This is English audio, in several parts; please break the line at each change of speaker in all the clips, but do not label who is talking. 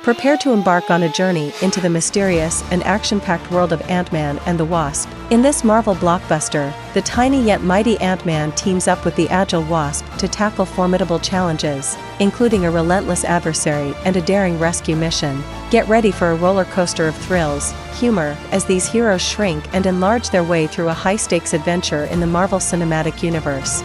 Prepare to embark on a journey into the mysterious and action-packed world of Ant-Man and the Wasp. In this Marvel blockbuster, the tiny yet mighty Ant-Man teams up with the agile Wasp to tackle formidable challenges, including a relentless adversary and a daring rescue mission. Get ready for a roller coaster of thrills, humor, as these heroes shrink and enlarge their way through a high-stakes adventure in the Marvel Cinematic Universe.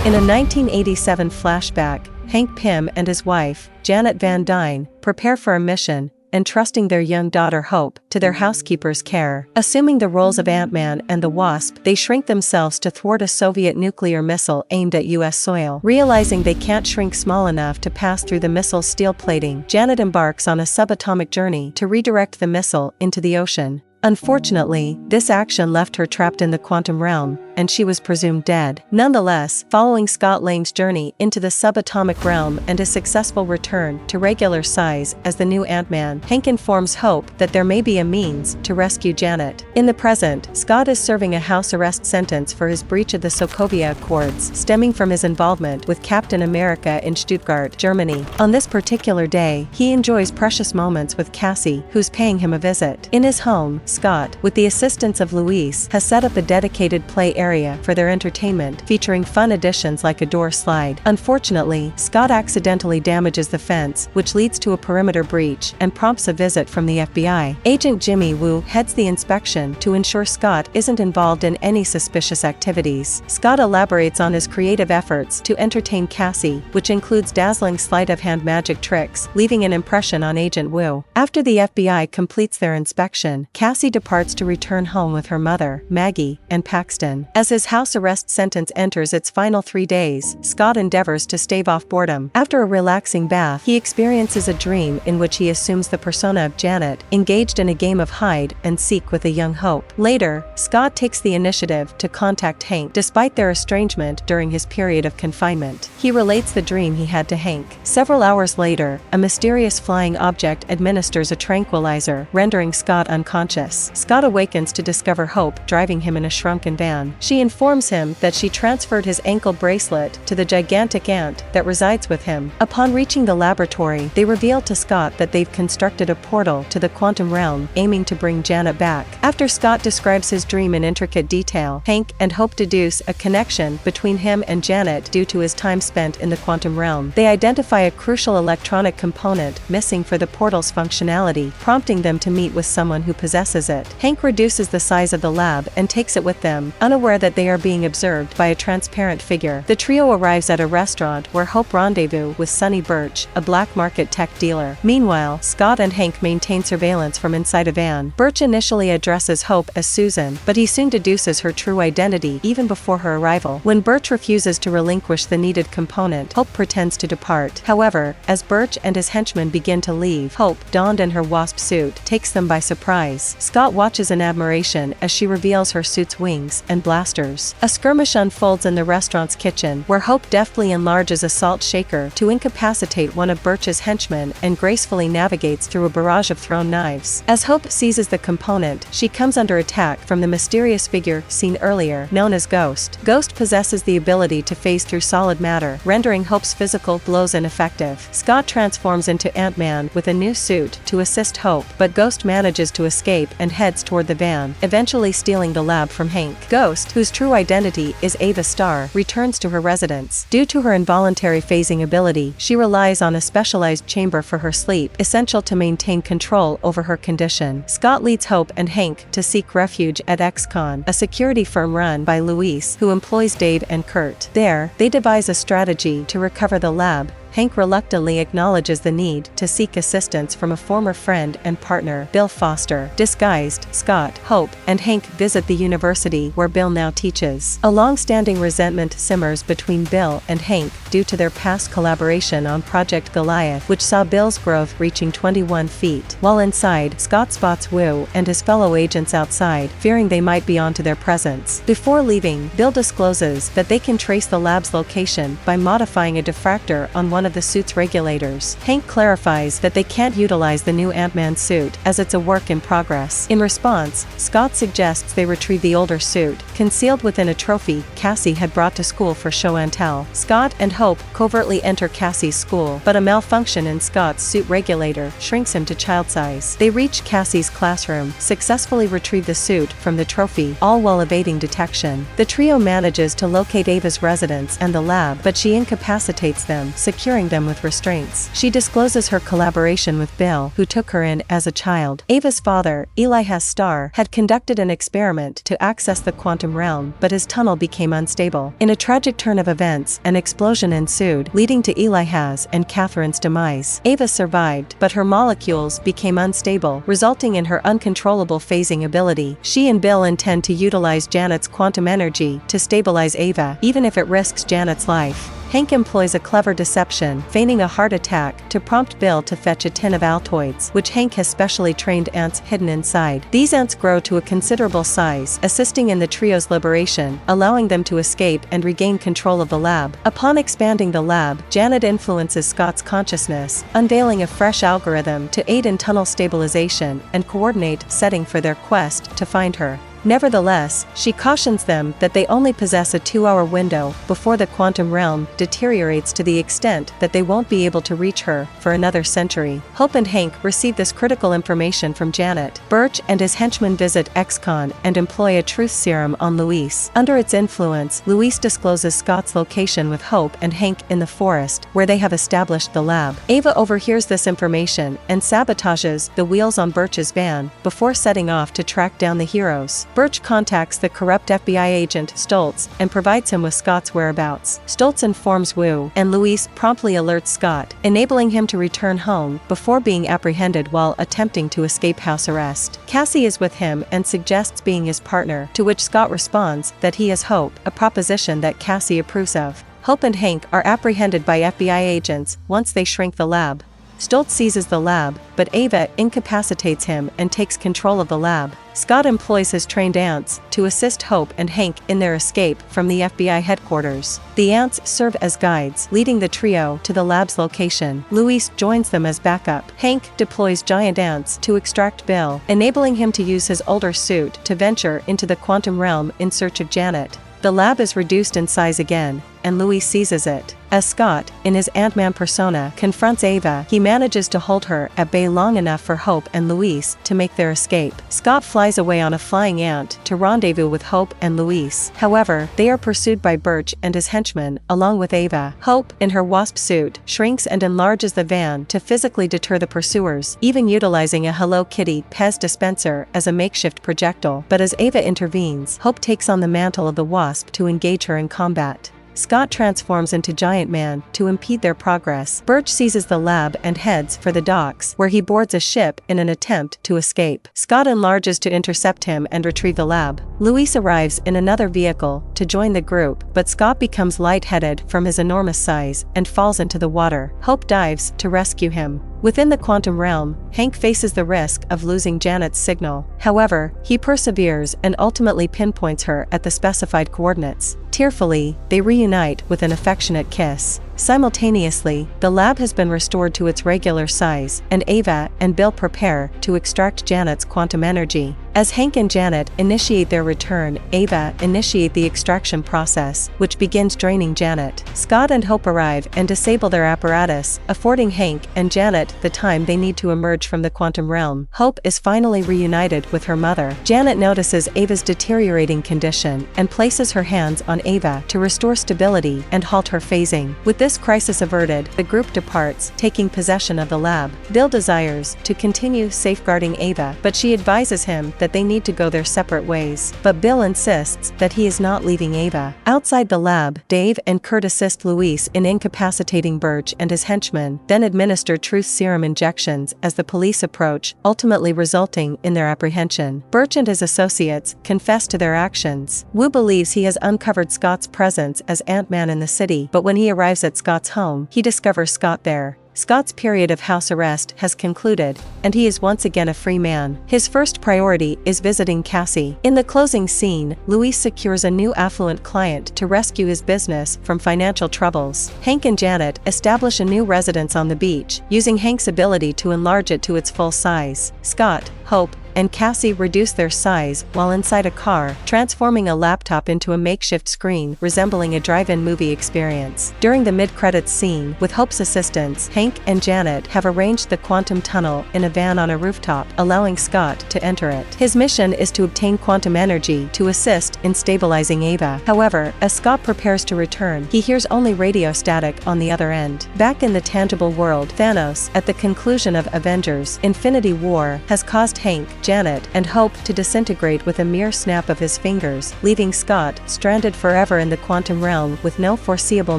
In a 1987 flashback, Hank Pym and his wife, Janet Van Dyne, prepare for a mission, entrusting their young daughter Hope to their housekeeper's care. Assuming the roles of Ant-Man and the Wasp, they shrink themselves to thwart a Soviet nuclear missile aimed at U.S. soil. Realizing they can't shrink small enough to pass through the missile's steel plating, Janet embarks on a subatomic journey to redirect the missile into the ocean. Unfortunately, this action left her trapped in the quantum realm, and she was presumed dead. Nonetheless, following Scott Lang's journey into the subatomic realm and his successful return to regular size as the new Ant-Man, Hank informs Hope that there may be a means to rescue Janet. In the present, Scott is serving a house arrest sentence for his breach of the Sokovia Accords, stemming from his involvement with Captain America in Stuttgart, Germany. On this particular day, he enjoys precious moments with Cassie, who's paying him a visit. In his home, Scott, with the assistance of Luis, has set up a dedicated play area for their entertainment, featuring fun additions like a door slide. Unfortunately, Scott accidentally damages the fence, which leads to a perimeter breach and prompts a visit from the FBI. Agent Jimmy Woo heads the inspection to ensure Scott isn't involved in any suspicious activities. Scott elaborates on his creative efforts to entertain Cassie, which includes dazzling sleight-of-hand magic tricks, leaving an impression on Agent Woo. After the FBI completes their inspection, Cassie departs to return home with her mother, Maggie, and Paxton. As his house arrest sentence enters its final 3 days, Scott endeavors to stave off boredom. After a relaxing bath, he experiences a dream in which he assumes the persona of Janet, engaged in a game of hide and seek with a young Hope. Later, Scott takes the initiative to contact Hank despite their estrangement during his period of confinement. He relates the dream he had to Hank. Several hours later, a mysterious flying object administers a tranquilizer, rendering Scott unconscious. Scott awakens to discover Hope driving him in a shrunken van. She informs him that she transferred his ankle bracelet to the gigantic ant that resides with him. Upon reaching the laboratory, they reveal to Scott that they've constructed a portal to the quantum realm, aiming to bring Janet back. After Scott describes his dream in intricate detail, Hank and Hope deduce a connection between him and Janet due to his time spent in the quantum realm. They identify a crucial electronic component missing for the portal's functionality, prompting them to meet with someone who possesses it. Hank reduces the size of the lab and takes it with them, unaware that they are being observed by a transparent figure. The trio arrives at a restaurant where Hope rendezvous with Sonny Birch, a black market tech dealer. Meanwhile, Scott and Hank maintain surveillance from inside a van. Birch initially addresses Hope as Susan, but he soon deduces her true identity even before her arrival. When Birch refuses to relinquish the needed component, Hope pretends to depart. However, as Birch and his henchmen begin to leave, Hope, donned in her Wasp suit, takes them by surprise. Scott watches in admiration as she reveals her suit's wings and blasters. A skirmish unfolds in the restaurant's kitchen, where Hope deftly enlarges a salt shaker to incapacitate one of Birch's henchmen and gracefully navigates through a barrage of thrown knives. As Hope seizes the component, she comes under attack from the mysterious figure seen earlier, known as Ghost. Ghost possesses the ability to phase through solid matter, rendering Hope's physical blows ineffective. Scott transforms into Ant-Man with a new suit to assist Hope, but Ghost manages to escape and heads toward the van, eventually stealing the lab from Hank. Ghost, whose true identity is Ava Starr, returns to her residence. Due to her involuntary phasing ability, she relies on a specialized chamber for her sleep, essential to maintain control over her condition. Scott leads Hope and Hank to seek refuge at XCon, a security firm run by Luis, who employs Dave and Kurt. There, they devise a strategy to recover the lab. Hank reluctantly acknowledges the need to seek assistance from a former friend and partner, Bill Foster. Disguised, Scott, Hope, and Hank visit the university where Bill now teaches. A long-standing resentment simmers between Bill and Hank due to their past collaboration on Project Goliath, which saw Bill's growth reaching 21 feet. While inside, Scott spots Woo and his fellow agents outside, fearing they might be onto their presence. Before leaving, Bill discloses that they can trace the lab's location by modifying a diffractor on one one of the suit's regulators. Hank clarifies that they can't utilize the new Ant-Man suit as it's a work in progress. In response, Scott suggests they retrieve the older suit, concealed within a trophy Cassie had brought to school for show and tell. Scott and Hope covertly enter Cassie's school, but a malfunction in Scott's suit regulator shrinks him to child size. They reach Cassie's classroom, successfully retrieve the suit from the trophy, all while evading detection. The trio manages to locate Ava's residence and the lab, but she incapacitates them, securing them with restraints. She discloses her collaboration with Bill, who took her in as a child. Ava's father, Eli Starr, had conducted an experiment to access the quantum realm, but his tunnel became unstable. In a tragic turn of events, an explosion ensued, leading to Eli and Catherine's demise. Ava survived, but her molecules became unstable, resulting in her uncontrollable phasing ability. She and Bill intend to utilize Janet's quantum energy to stabilize Ava, even if it risks Janet's life. Hank employs a clever deception, feigning a heart attack, to prompt Bill to fetch a tin of Altoids, which Hank has specially trained ants hidden inside. These ants grow to a considerable size, assisting in the trio's liberation, allowing them to escape and regain control of the lab. Upon expanding the lab, Janet influences Scott's consciousness, unveiling a fresh algorithm to aid in tunnel stabilization and coordinate setting for their quest to find her. Nevertheless, she cautions them that they only possess a 2-hour window before the quantum realm deteriorates to the extent that they won't be able to reach her for another century. Hope and Hank receive this critical information from Janet. Birch and his henchmen visit X-Con and employ a truth serum on Luis. Under its influence, Luis discloses Scott's location with Hope and Hank in the forest, where they have established the lab. Ava overhears this information and sabotages the wheels on Birch's van before setting off to track down the heroes. Birch contacts the corrupt FBI agent Stoltz and provides him with Scott's whereabouts. Stoltz informs Wu, and Luis promptly alerts Scott, enabling him to return home before being apprehended while attempting to escape house arrest. Cassie is with him and suggests being his partner, to which Scott responds that he is Hope, a proposition that Cassie approves of. Hope and Hank are apprehended by FBI agents once they shrink the lab. Stoltz seizes the lab, but Ava incapacitates him and takes control of the lab. Scott employs his trained ants to assist Hope and Hank in their escape from the FBI headquarters. The ants serve as guides, leading the trio to the lab's location. Luis joins them as backup. Hank deploys giant ants to extract Bill, enabling him to use his older suit to venture into the quantum realm in search of Janet. The lab is reduced in size again, and Luis seizes it. As Scott, in his Ant-Man persona, confronts Ava, he manages to hold her at bay long enough for Hope and Luis to make their escape. Scott flies away on a flying ant to rendezvous with Hope and Luis. However, they are pursued by Birch and his henchmen, along with Ava. Hope, in her Wasp suit, shrinks and enlarges the van to physically deter the pursuers, even utilizing a Hello Kitty Pez dispenser as a makeshift projectile. But as Ava intervenes, Hope takes on the mantle of the Wasp to engage her in combat. Scott transforms into Giant Man to impede their progress. Birch seizes the lab and heads for the docks, where he boards a ship in an attempt to escape. Scott enlarges to intercept him and retrieve the lab. Luis arrives in another vehicle to join the group, but Scott becomes lightheaded from his enormous size and falls into the water. Hope dives to rescue him. Within the quantum realm, Hank faces the risk of losing Janet's signal. However, he perseveres and ultimately pinpoints her at the specified coordinates. Tearfully, they reunite with an affectionate kiss. Simultaneously, the lab has been restored to its regular size, and Ava and Bill prepare to extract Janet's quantum energy. As Hank and Janet initiate their return, Ava initiates the extraction process, which begins draining Janet. Scott and Hope arrive and disable their apparatus, affording Hank and Janet the time they need to emerge from the quantum realm. Hope is finally reunited with her mother. Janet notices Ava's deteriorating condition and places her hands on Ava to restore stability and halt her phasing. With this crisis averted, the group departs, taking possession of the lab. Bill desires to continue safeguarding Ava, but she advises him that they need to go their separate ways. But Bill insists that he is not leaving Ava. Outside the lab, Dave and Kurt assist Luis in incapacitating Birch and his henchmen, then administer truth serum injections as the police approach, ultimately resulting in their apprehension. Birch and his associates confess to their actions. Wu believes he has uncovered Scott's presence as Ant-Man in the city, but when he arrives at Scott's home, he discovers Scott there. Scott's period of house arrest has concluded, and he is once again a free man. His first priority is visiting Cassie. In the closing scene, Luis secures a new affluent client to rescue his business from financial troubles. Hank and Janet establish a new residence on the beach, using Hank's ability to enlarge it to its full size. Scott, Hope, and Cassie reduce their size while inside a car, transforming a laptop into a makeshift screen resembling a drive-in movie experience. During the mid-credits scene, with Hope's assistance, Hank and Janet have arranged the quantum tunnel in a van on a rooftop, allowing Scott to enter it. His mission is to obtain quantum energy to assist in stabilizing Ava. However, as Scott prepares to return, he hears only radio static on the other end. Back in the tangible world, Thanos, at the conclusion of Avengers: Infinity War, has caused Hank, Janet, and Hope to disintegrate with a mere snap of his fingers, leaving Scott stranded forever in the quantum realm with no foreseeable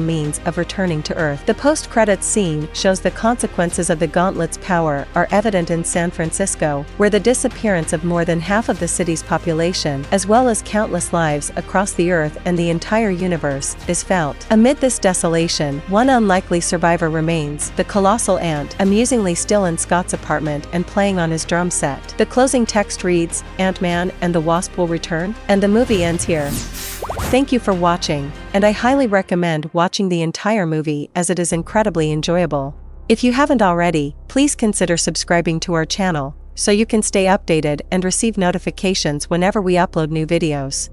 means of returning to Earth. The post-credits scene shows the consequences of the Gauntlet's power are evident in San Francisco, where the disappearance of more than half of the city's population, as well as countless lives across the Earth and the entire universe, is felt. Amid this desolation, one unlikely survivor remains: the colossal ant, amusingly still in Scott's apartment and playing on his drum set. The closing text reads, "Ant-Man and the Wasp will return," and the movie ends here. Thank you for watching, and I highly recommend watching the entire movie as it is incredibly enjoyable. If you haven't already, please consider subscribing to our channel, so you can stay updated and receive notifications whenever we upload new videos.